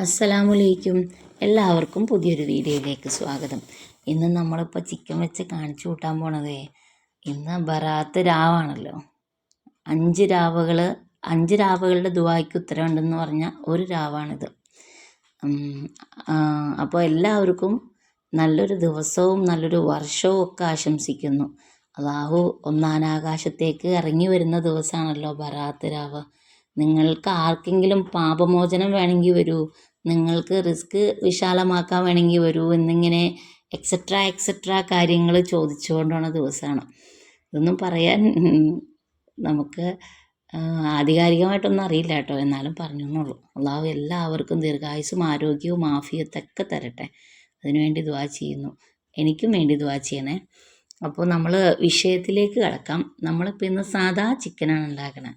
അസ്സലാമലൈക്കും. എല്ലാവർക്കും പുതിയൊരു വീഡിയോയിലേക്ക് സ്വാഗതം. ഇന്ന് നമ്മളിപ്പോൾ ചിക്കൻ വെച്ച് കാണിച്ചു കൂട്ടാൻ പോണതേ ഇന്ന് ബറാത്ത് രാവാണല്ലോ. 5 രാവുകളുടെ ദുആയ്ക്ക് ഉത്തരവുണ്ടെന്ന് പറഞ്ഞ ഒരു രാവാണിത്. അപ്പോൾ എല്ലാവർക്കും നല്ലൊരു ദിവസവും നല്ലൊരു വർഷവും ഒക്കെ ആശംസിക്കുന്നു. അല്ലാഹു ഒന്നാനാകാശത്തേക്ക് ഇറങ്ങി വരുന്ന ദിവസമാണല്ലോ ബറാത്ത് രാവ്. നിങ്ങൾക്ക് ആർക്കെങ്കിലും പാപമോചനം വേണമെങ്കിൽ വരൂ, നിങ്ങൾക്ക് റിസ്ക് വിശാലമാക്കാൻ വേണമെങ്കിൽ വരൂ എന്നിങ്ങനെ എക്സെട്രാ കാര്യങ്ങൾ ചോദിച്ചുകൊണ്ടുള്ള ദിവസമാണ്. ഇതൊന്നും പറയാൻ നമുക്ക് ആധികാരികമായിട്ടൊന്നും അറിയില്ല കേട്ടോ, എന്നാലും പറഞ്ഞു എന്നുള്ളൂ. അള്ളാഹു എല്ലാവർക്കും ദീർഘായുസ്സും ആരോഗ്യവും ആഫിയത്തൊക്കെ തരട്ടെ. അതിനുവേണ്ടി ദുആ ചെയ്യുന്നു. എനിക്കും വേണ്ടി ദുആ ചെയ്യണേ. അപ്പോൾ നമ്മൾ വിഷയത്തിലേക്ക് കിടക്കാം. നമ്മളിപ്പോൾ ഇന്ന് സാധാ ചിക്കനാണ് ഉണ്ടാക്കണത്.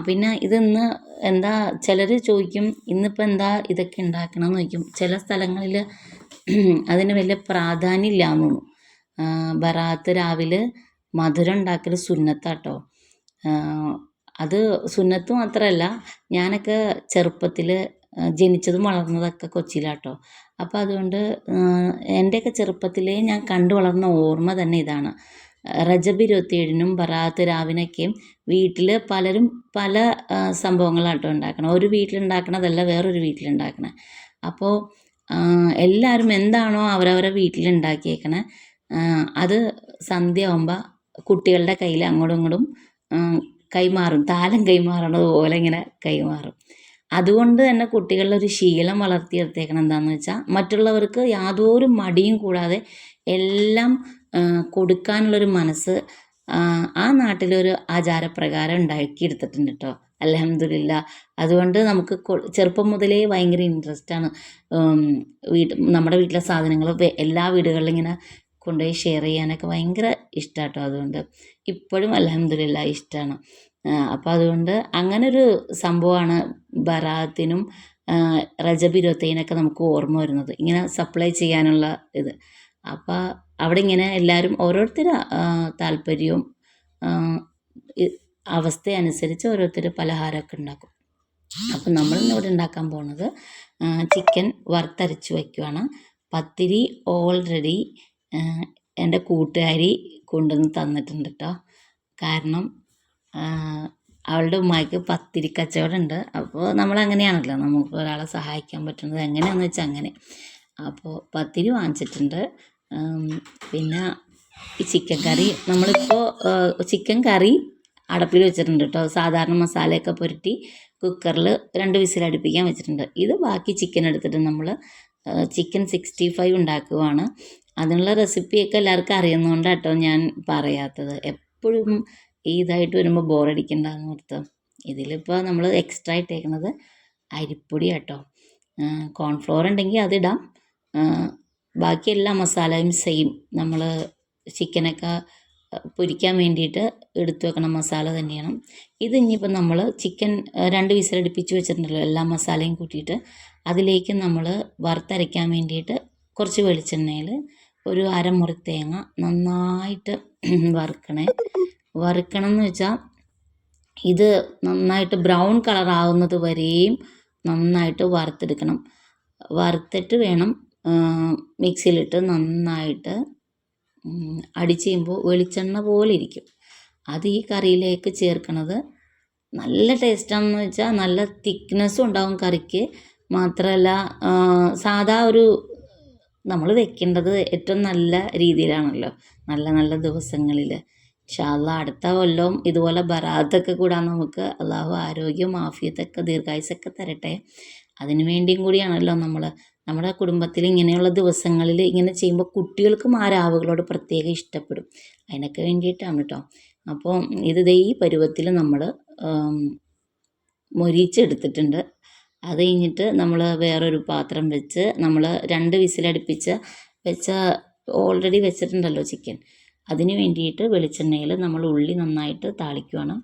പിന്നെ ഇതിന്ന് എന്താ ചിലർ ചോദിക്കും, ഇന്നിപ്പോൾ എന്താ ഇതൊക്കെ ഉണ്ടാക്കണമെന്ന് ചോദിക്കും. ചില സ്ഥലങ്ങളിൽ അതിന് വലിയ പ്രാധാന്യം ഇല്ലാന്ന് തോന്നുന്നു. ബറാത്ത് രാവിലെ മധുരം ഉണ്ടാക്കൽ സുന്നത്താട്ടോ. അത് സുന്നത്ത് മാത്രമല്ല, ഞാനൊക്കെ ചെറുപ്പത്തിൽ ജനിച്ചതും വളർന്നതൊക്കെ കൊച്ചിയിലാട്ടോ. അപ്പോൾ അതുകൊണ്ട് എൻ്റെയൊക്കെ ചെറുപ്പത്തിലേ ഞാൻ കണ്ടു വളർന്ന ഓർമ്മ തന്നെ ഇതാണ്. റജബ് 27-നും ബറാത്ത് രാവിനൊക്കെയും വീട്ടിൽ പലരും പല സംഭവങ്ങളാട്ടോ ഉണ്ടാക്കണം. ഒരു വീട്ടിലുണ്ടാക്കണതല്ല വേറൊരു വീട്ടിലുണ്ടാക്കണേ. അപ്പോൾ എല്ലാവരും എന്താണോ അവരവരുടെ വീട്ടിലുണ്ടാക്കിയേക്കണേ അത് സന്ധ്യ ആകുമ്പോൾ കുട്ടികളുടെ കയ്യിൽ അങ്ങോട്ടും ഇങ്ങോട്ടും കൈമാറും. താലം കൈമാറണത് പോലെ ഇങ്ങനെ കൈമാറും. അതുകൊണ്ട് തന്നെ കുട്ടികളിലൊരു ശീലം വളർത്തിയെടുത്തേക്കണം. എന്താണെന്ന് വെച്ചാൽ മറ്റുള്ളവർക്ക് യാതൊരു മടിയും കൂടാതെ എല്ലാം കൊടുക്കാനുള്ളൊരു മനസ്സ് ആ നാട്ടിലൊരു ആചാരപ്രകാരം ഉണ്ടാക്കിയെടുത്തിട്ടുണ്ട് കേട്ടോ. അൽഹംദുലില്ലാ. അതുകൊണ്ട് നമുക്ക് ചെറുപ്പം മുതലേ ഭയങ്കര ഇൻട്രസ്റ്റാണ്. നമ്മുടെ വീട്ടിലെ സാധനങ്ങൾ എല്ലാ വീടുകളിലും ഇങ്ങനെ കൊണ്ടുപോയി ഷെയർ ചെയ്യാനൊക്കെ ഭയങ്കര ഇഷ്ടമാണ് കേട്ടോ. അതുകൊണ്ട് ഇപ്പോഴും അൽഹംദുലില്ലാ ഇഷ്ടമാണ്. അപ്പോൾ അതുകൊണ്ട് അങ്ങനൊരു സംഭവമാണ് ബറാത്തിനും റജബ് 27-നൊക്കെ നമുക്ക് ഓർമ്മ വരുന്നത്, ഇങ്ങനെ സപ്ലൈ ചെയ്യാനുള്ള ഇത്. അപ്പോൾ അവിടെ ഇങ്ങനെ എല്ലാവരും ഓരോരുത്തരും താല്പര്യവും അവസ്ഥയനുസരിച്ച് ഓരോരുത്തർ പലഹാരമൊക്കെ ഉണ്ടാക്കും. അപ്പം നമ്മളിന്ന് ഇവിടെ ഉണ്ടാക്കാൻ പോകുന്നത് ചിക്കൻ വറുത്തരച്ച് വയ്ക്കുവാണ്. പത്തിരി ഓൾറെഡി എൻ്റെ കൂട്ടുകാരി കൊണ്ടുവന്ന് തന്നിട്ടുണ്ട് കേട്ടോ. കാരണം അവളുടെ ഉമ്മായ്ക്ക് പത്തിരി കച്ചവടം ഉണ്ട്. അപ്പോൾ നമ്മളങ്ങനെയാണല്ലോ, നമുക്ക് ഒരാളെ സഹായിക്കാൻ പറ്റുന്നത് എങ്ങനെയാണെന്ന് വെച്ചാൽ അങ്ങനെ. അപ്പോൾ പത്തിരി വാങ്ങിച്ചിട്ടുണ്ട്. പിന്നെ ഈ ചിക്കൻ കറി, നമ്മളിപ്പോൾ ചിക്കൻ കറി അടപ്പിൽ വെച്ചിട്ടുണ്ട് കേട്ടോ. സാധാരണ മസാലയൊക്കെ പുരട്ടി കുക്കറിൽ 2 വിസിൽ അടുപ്പിക്കാൻ വെച്ചിട്ടുണ്ട്. ഇത് ബാക്കി ചിക്കൻ എടുത്തിട്ട് നമ്മൾ ചിക്കൻ 65 ഉണ്ടാക്കുവാണ്. അതിനുള്ള റെസിപ്പിയൊക്കെ എല്ലാവർക്കും അറിയുന്നതുകൊണ്ടാണ് കേട്ടോ ഞാൻ പറയാത്തത്. എപ്പോഴും ഇതായിട്ട് വരുമ്പോൾ ബോറടിക്കണ്ടെന്ന് ഓർത്ത്. ഇതിലിപ്പോൾ നമ്മൾ എക്സ്ട്രാ ഇട്ടേക്കുന്നത് അരിപ്പൊടി കേട്ടോ. കോൺഫ്ലോർ ഉണ്ടെങ്കിൽ അതിടാം. ബാക്കി എല്ലാ മസാലയും സെയിം, നമ്മൾ ചിക്കനൊക്കെ പൊരിക്കാൻ വേണ്ടിയിട്ട് എടുത്തു വെക്കണ മസാല തന്നെയാണ് ഇത്. ഇനിയിപ്പോൾ നമ്മൾ ചിക്കൻ 2 വിസിലടുപ്പിച്ച് വെച്ചിട്ടുണ്ടല്ലോ, എല്ലാ മസാലയും കൂട്ടിയിട്ട് അതിലേക്ക് നമ്മൾ വറുത്തരയ്ക്കാൻ വേണ്ടിയിട്ട് കുറച്ച് വെളിച്ചെണ്ണയിൽ ഒരു അരമുറി തേങ്ങ നന്നായിട്ട് വറുക്കണം എന്ന് വെച്ചാൽ ഇത് നന്നായിട്ട് ബ്രൗൺ കളറാവുന്നത് വരെയും നന്നായിട്ട് വറുത്തെടുക്കണം. വറുത്തിട്ട് വേണം മിക്സിയിലിട്ട് നന്നായിട്ട് അടിച്ച് ചെയ്യുമ്പോൾ വെളിച്ചെണ്ണ പോലെ ഇരിക്കും. അത് ഈ കറിയിലേക്ക് ചേർക്കണത് നല്ല ടേസ്റ്റാണെന്ന് വെച്ചാൽ നല്ല തിക്നെസ്സും ഉണ്ടാവും കറിക്ക്. മാത്രമല്ല സാധാ ഒരു നമ്മൾ വെക്കേണ്ടത് ഏറ്റവും നല്ല രീതിയിലാണല്ലോ, നല്ല ദിവസങ്ങളിൽ. ഇൻഷാ അല്ലാഹ് അടുത്ത കൊല്ലവും ഇതുപോലെ ബറാത്തൊക്കെ കൂടാൻ നമുക്ക് അള്ളാഹു ആരോഗ്യവും ആഫിയത്തൊക്കെ ദീർഘായുസ്സൊക്കെ തരട്ടെ. അതിനു വേണ്ടിയും കൂടിയാണല്ലോ നമ്മുടെ കുടുംബത്തിൽ ഇങ്ങനെയുള്ള ദിവസങ്ങളിൽ ഇങ്ങനെ ചെയ്യുമ്പോൾ കുട്ടികൾക്കും ആ രാവുകളോട് പ്രത്യേകം ഇഷ്ടപ്പെടും. അതിനൊക്കെ വേണ്ടിയിട്ടാണ് കേട്ടോ. അപ്പോൾ ഇത് ഈ പരുവത്തിൽ നമ്മൾ മൊരിച്ചെടുത്തിട്ടുണ്ട്. അത് കഴിഞ്ഞിട്ട് നമ്മൾ വേറൊരു പാത്രം വെച്ച് നമ്മൾ 2 വിസിലടുപ്പിച്ച് ഓൾറെഡി വെച്ചിട്ടുണ്ടല്ലോ ചിക്കൻ, അതിന് വേണ്ടിയിട്ട് വെളിച്ചെണ്ണയിൽ നമ്മൾ ഉള്ളി നന്നായിട്ട് താളിക്കുവാണ്.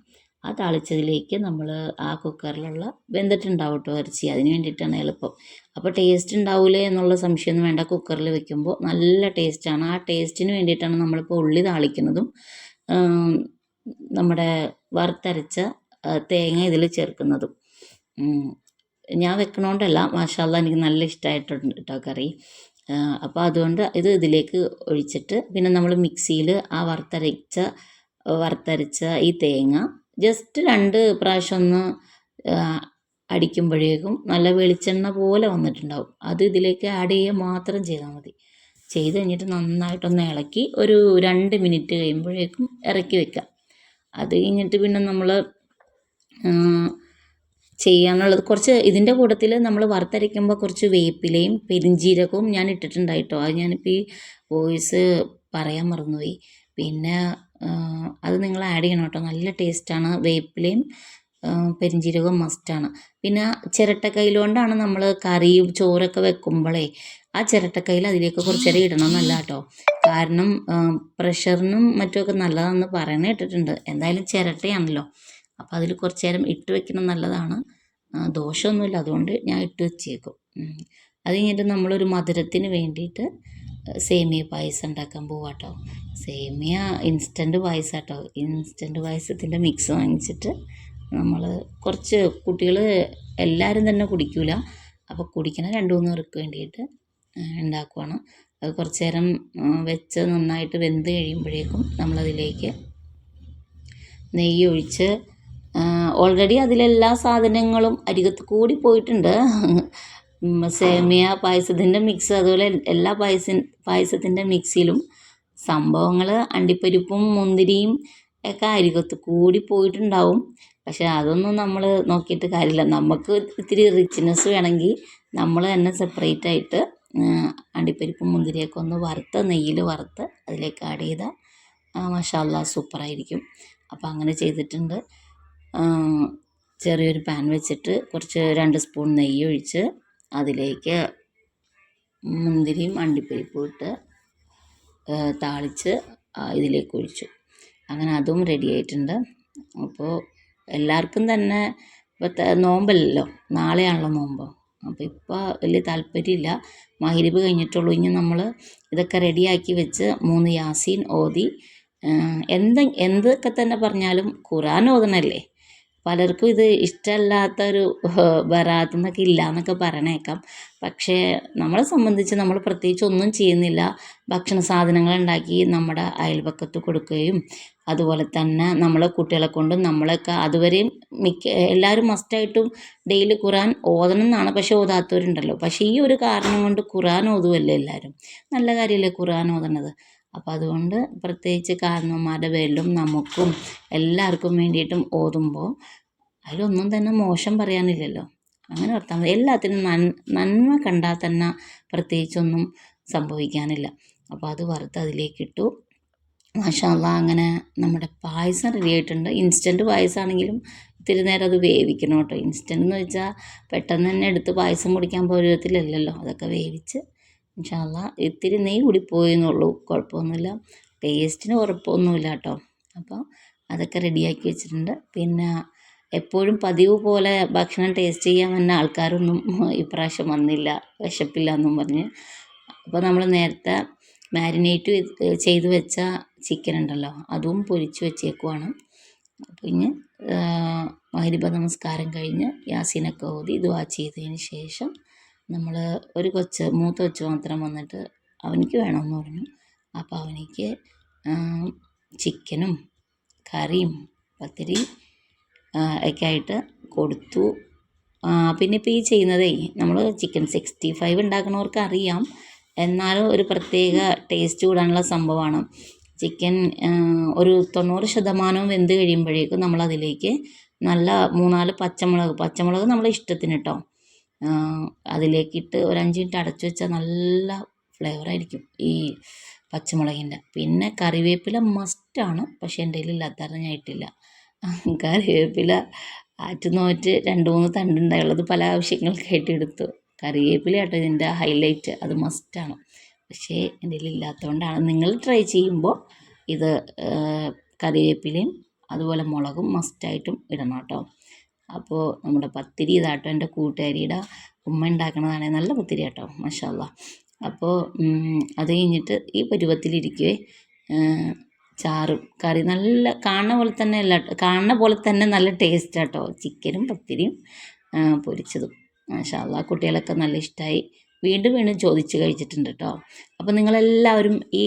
ആ താളിച്ചതിലേക്ക് നമ്മൾ ആ കുക്കറിലുള്ള വെന്തിട്ടുണ്ടാവും കേട്ടോ ഇറച്ചി, അതിന് വേണ്ടിയിട്ടാണ് എളുപ്പം. അപ്പോൾ ടേസ്റ്റ് ഉണ്ടാവില്ലേ എന്നുള്ള സംശയമൊന്നും വേണ്ട. കുക്കറിൽ വെക്കുമ്പോൾ നല്ല ടേസ്റ്റാണ്. ആ ടേസ്റ്റിന് വേണ്ടിയിട്ടാണ് നമ്മളിപ്പോൾ ഉള്ളി താളിക്കുന്നതും നമ്മുടെ വറുത്തരച്ച തേങ്ങ ഇതിൽ ചേർക്കുന്നതും. ഞാൻ വെക്കണോണ്ടല്ല, മാഷാ അല്ലാ എനിക്ക് നല്ല ഇഷ്ടമായിട്ടുണ്ട് കേട്ടോ കറി. അപ്പോൾ അതുകൊണ്ട് ഇത് ഇതിലേക്ക് ഒഴിച്ചിട്ട് പിന്നെ നമ്മൾ മിക്സിയിൽ ആ വറുത്തരച്ച ഈ തേങ്ങ ജസ്റ്റ് 2 പ്രാവശ്യം ഒന്ന് അടിക്കുമ്പോഴേക്കും നല്ല വെളിച്ചെണ്ണ പോലെ വന്നിട്ടുണ്ടാവും. അത് ഇതിലേക്ക് ആഡ് ചെയ്യുക മാത്രം ചെയ്താൽ മതി. ചെയ്ത് കഴിഞ്ഞിട്ട് നന്നായിട്ടൊന്ന് ഇളക്കി ഒരു 2 മിനിറ്റ് കഴിയുമ്പോഴേക്കും ഇറക്കി വെക്കുക. അത് കഴിഞ്ഞിട്ട് പിന്നെ നമ്മൾ ചെയ്യാനുള്ളത് കുറച്ച് ഇതിൻ്റെ കൂട്ടത്തിൽ നമ്മൾ വറുത്തരയ്ക്കുമ്പോൾ കുറച്ച് വേപ്പിലയും പെരിഞ്ജീരകവും ഞാൻ ഇട്ടിട്ടുണ്ടായിട്ടോ. അത് ഞാനിപ്പോൾ ഈ വോയിസ് പറയാൻ മറന്നുപോയി. പിന്നെ അത് നിങ്ങൾ ആഡ് ചെയ്യണം കേട്ടോ, നല്ല ടേസ്റ്റാണ്. വേപ്പിലയും പെരിഞ്ജീരകവും മസ്റ്റാണ്. പിന്നെ ചിരട്ടക്കൈയിൽ കൊണ്ടാണ് നമ്മൾ കറിയും ചോറൊക്കെ വെക്കുമ്പോഴേ ആ ചിരട്ടക്കൈയിൽ അതിലേക്ക് കുറച്ച് നേരം ഇടണം എന്നല്ല കേട്ടോ. കാരണം പ്രഷറിനും മറ്റുമൊക്കെ നല്ലതാണെന്ന് പറയണ കേട്ടിട്ടുണ്ട്. എന്തായാലും ചിരട്ടയാണല്ലോ, അപ്പോൾ അതിൽ കുറച്ച് നേരം ഇട്ട് വെക്കണം നല്ലതാണ്. ദോഷമൊന്നുമില്ല, അതുകൊണ്ട് ഞാൻ ഇട്ട് വെച്ചേക്കും. അത് കഴിഞ്ഞിട്ട് നമ്മളൊരു മധുരത്തിന് വേണ്ടിയിട്ട് സേമിയ പായസം ഉണ്ടാക്കാൻ പോവാം കേട്ടോ. സേമിയ ഇൻസ്റ്റൻറ്റ് പായസം കേട്ടോ. ഇൻസ്റ്റൻറ്റ് പായസത്തിൻ്റെ മിക്സ് വാങ്ങിച്ചിട്ട് നമ്മൾ കുറച്ച് കുട്ടികൾ എല്ലാവരും തന്നെ കുടിക്കില്ല, അപ്പോൾ കുടിക്കണ 2-3 പേർക്ക് വേണ്ടിയിട്ട് ഉണ്ടാക്കുവാണ്. അത് കുറച്ച് നേരം വെച്ച് നന്നായിട്ട് വെന്ത് കഴിയുമ്പോഴേക്കും നമ്മളതിലേക്ക് നെയ്യ് ഒഴിച്ച് ഓൾറെഡി അതിലെല്ലാ സാധനങ്ങളും അരികത്ത് കൂടി പോയിട്ടുണ്ട്. സേമിയ പായസത്തിൻ്റെ മിക്സ്, അതുപോലെ എല്ലാ പായസത്തിൻ്റെ മിക്സിലും സംഭവങ്ങൾ അണ്ടിപ്പരിപ്പും മുന്തിരിയും ഒക്കെ അരികത്ത് കൂടി പോയിട്ടുണ്ടാവും. പക്ഷെ അതൊന്നും നമ്മൾ നോക്കിയിട്ട് കാര്യമില്ല. നമുക്ക് ഇത്തിരി റിച്ച്നെസ് വേണമെങ്കിൽ നമ്മൾ തന്നെ സെപ്പറേറ്റ് ആയിട്ട് അണ്ടിപ്പരിപ്പും മുന്തിരിയൊക്കെ ഒന്ന് നെയ്യിൽ വറുത്ത് അതിലേക്ക് ആഡ് ചെയ്താൽ മാഷാ അല്ലാ സൂപ്പറായിരിക്കും. അപ്പോൾ അങ്ങനെ ചെയ്തിട്ടുണ്ട്. ചെറിയൊരു പാൻ വെച്ചിട്ട് കുറച്ച് 2 സ്പൂൺ നെയ്യ് ഒഴിച്ച് അതിലേക്ക് മുന്തിരിയും അണ്ടിപ്പരിപ്പും ഇട്ട് താളിച്ച് ഇതിലേക്ക് ഒഴിച്ചു. അങ്ങനെ അതും റെഡി ആയിട്ടുണ്ട്. അപ്പോൾ എല്ലാവർക്കും തന്നെ ഇപ്പോൾ നോമ്പല്ലല്ലോ, നാളെയാണല്ലോ നോമ്പ്. അപ്പോൾ ഇപ്പോൾ വലിയ താല്പര്യമില്ല. മഗ്‌രിബ് കഴിഞ്ഞിട്ടുള്ളൂ. ഇനി നമ്മൾ ഇതൊക്കെ റെഡിയാക്കി വെച്ച് 3 യാസീൻ ഓതി എന്തൊക്കെ തന്നെ പറഞ്ഞാലും ഖുർആൻ ഓതണല്ലേ. പലർക്കും ഇത് ഇഷ്ടമല്ലാത്തൊരു ബറാത്ത് എന്നൊക്കെ ഇല്ല എന്നൊക്കെ പറയണേക്കാം. പക്ഷേ നമ്മളെ സംബന്ധിച്ച് നമ്മൾ പ്രത്യേകിച്ച് ഒന്നും ചെയ്യുന്നില്ല. ഭക്ഷണ സാധനങ്ങൾ ഉണ്ടാക്കി നമ്മുടെ അയൽപക്കത്ത് കൊടുക്കുകയും അതുപോലെ തന്നെ നമ്മളെ കുട്ടികളെ കൊണ്ടും നമ്മളൊക്കെ അതുവരെയും എല്ലാവരും മസ്റ്റായിട്ടും ഡെയിലി ഖുർആൻ ഓതണം എന്നാണ്. പക്ഷേ ഓതാത്തവരുണ്ടല്ലോ. പക്ഷേ ഈ ഒരു കാരണം കൊണ്ട് ഖുർആൻ ഓതുമല്ലേ എല്ലാവരും. നല്ല കാര്യമല്ലേ ഖുർആൻ ഓതണത്. അപ്പോൾ അതുകൊണ്ട് പ്രത്യേകിച്ച് കാരണവന്മാരുടെ പേരിലും നമുക്കും എല്ലാവർക്കും വേണ്ടിയിട്ടും ഓതുമ്പോൾ അതിലൊന്നും തന്നെ മോശം പറയാനില്ലല്ലോ. അങ്ങനെ ഓർത്താൽ മതി. എല്ലാത്തിനും നന്മ കണ്ടാൽ തന്നെ പ്രത്യേകിച്ചൊന്നും സംഭവിക്കാനില്ല. അപ്പോൾ അത് വറുത്ത് അതിലേക്കിട്ടു. മാഷാ അല്ലാ, അങ്ങനെ നമ്മുടെ പായസം റെഡി ആയിട്ടുണ്ട്. ഇൻസ്റ്റൻറ്റ് പായസമാണെങ്കിലും ഇത്തിരി നേരം അത് വേവിക്കണം കേട്ടോ. ഇൻസ്റ്റൻ്റ് എന്ന് വെച്ചാൽ പെട്ടെന്ന് തന്നെ എടുത്ത് പായസം കുടിക്കാൻ പരുവത്തിലല്ലല്ലോ. അതൊക്കെ വേവിച്ച് ഇൻഷാ അല്ലാ ഇത്തിരി നെയ്യ് കൂടിപ്പോയി എന്നുള്ളൂ, കുഴപ്പമൊന്നുമില്ല. ടേസ്റ്റിന് കുഴപ്പമൊന്നുമില്ല കേട്ടോ. അപ്പോൾ അതൊക്കെ റെഡിയാക്കി വെച്ചിട്ടുണ്ട്. പിന്നെ എപ്പോഴും പതിവ് പോലെ ഭക്ഷണം ടേസ്റ്റ് ചെയ്യാൻ വന്ന ആൾക്കാരൊന്നും ഇപ്രാവശ്യം വന്നില്ല, വിശപ്പില്ല എന്നും പറഞ്ഞ്. അപ്പോൾ നമ്മൾ നേരത്തെ മാരിനേറ്റ് ചെയ്ത് വെച്ച ചിക്കൻ ഉണ്ടല്ലോ, അതും പൊരിച്ച് വെച്ചേക്കുവാണ്. പിന്നെ മഗ്‌രിബ് നമസ്കാരം കഴിഞ്ഞ് യാസീനൊക്കെ ഓതി ദുആ ചെയ്തതിന് ശേഷം നമ്മൾ ഒരു മൂത്ത കൊച്ച് മാത്രം വന്നിട്ട് അവനിക്ക് വേണമെന്ന് പറഞ്ഞു. അപ്പോൾ അവനിക്ക് ചിക്കനും കറിയും പത്തിരി ഒക്കെ ആയിട്ട് കൊടുത്തു. പിന്നെ ഇപ്പോൾ ഈ ചെയ്യുന്നതേ നമ്മൾ ചിക്കൻ 65 ഉണ്ടാക്കുന്നവർക്ക് അറിയാം. എന്നാലും ഒരു പ്രത്യേക ടേസ്റ്റ് കൂടാനുള്ള സംഭവമാണ്. ചിക്കൻ ഒരു 90% വെന്ത് കഴിയുമ്പോഴേക്കും നമ്മളതിലേക്ക് നല്ല 3-4 പച്ചമുളക് നമ്മളെ ഇഷ്ടത്തിന് കേട്ടോ, അതിലേക്കിട്ട് ഒരു 5 മിനിറ്റ് അടച്ചു വെച്ചാൽ നല്ല ഫ്ലേവറായിരിക്കും ഈ പച്ചമുളകിൻ്റെ. പിന്നെ കറിവേപ്പില മസ്റ്റാണ്. പക്ഷേ എൻ്റെ കയ്യിലില്ലാത്ത കാരണം ഞാൻ ഇട്ടില്ല. കറിവേപ്പില ആറ്റുനോറ്റ് 2-3 തണ്ടുണ്ടായുള്ളത് പല ആവശ്യങ്ങൾക്കായിട്ട് എടുത്തു. കറിവേപ്പില കേട്ടോ ഇതിൻ്റെ ഹൈലൈറ്റ്, അത് മസ്റ്റാണ്. പക്ഷേ എൻ്റെ കയ്യിലില്ലാത്തതുകൊണ്ടാണ്. നിങ്ങൾ ട്രൈ ചെയ്യുമ്പോൾ ഇത് കറിവേപ്പിലയും അതുപോലെ മുളകും മസ്റ്റായിട്ടും ഇടണം കേട്ടോ. അപ്പോൾ നമ്മുടെ പത്തിരി ഇതാട്ടോ, എൻ്റെ കൂട്ടുകാരിയുടെ ഉമ്മ ഉണ്ടാക്കണതാണ്. നല്ല പത്തിരി കേട്ടോ, മാഷാ അല്ലാ. അപ്പോൾ അത് കഴിഞ്ഞിട്ട് ഈ പരുവത്തിലിരിക്കുവേ ചാറും കറി നല്ല കാണുന്ന പോലെ തന്നെ നല്ല ടേസ്റ്റ് കേട്ടോ. ചിക്കനും പത്തിരിയും പൊരിച്ചതും മാഷാ അല്ലാ കുട്ടികളൊക്കെ നല്ല ഇഷ്ടമായി. വീണ്ടും വീണ്ടും ചോദിച്ച് കഴിച്ചിട്ടുണ്ട് കേട്ടോ. അപ്പോൾ നിങ്ങളെല്ലാവരും ഈ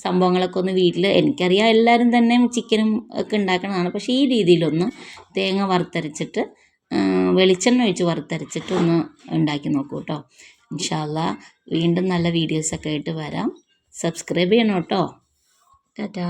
സംഭവങ്ങളൊക്കെ ഒന്ന് വീട്ടിൽ, എനിക്കറിയാം എല്ലാവരും തന്നെ ചിക്കനും ഒക്കെ ഉണ്ടാക്കണതാണ്, പക്ഷേ ഈ രീതിയിലൊന്ന് തേങ്ങ വറുത്തരച്ചിട്ട് വെളിച്ചെണ്ണ ഒഴിച്ച് വറുത്തരച്ചിട്ട് ഒന്ന് ഉണ്ടാക്കി നോക്കൂ കേട്ടോ. ഇൻഷാ അല്ലാ വീണ്ടും നല്ല വീഡിയോസൊക്കെ ആയിട്ട് വരാം. സബ്സ്ക്രൈബ് ചെയ്യണം കേട്ടോ. ടാറ്റാ.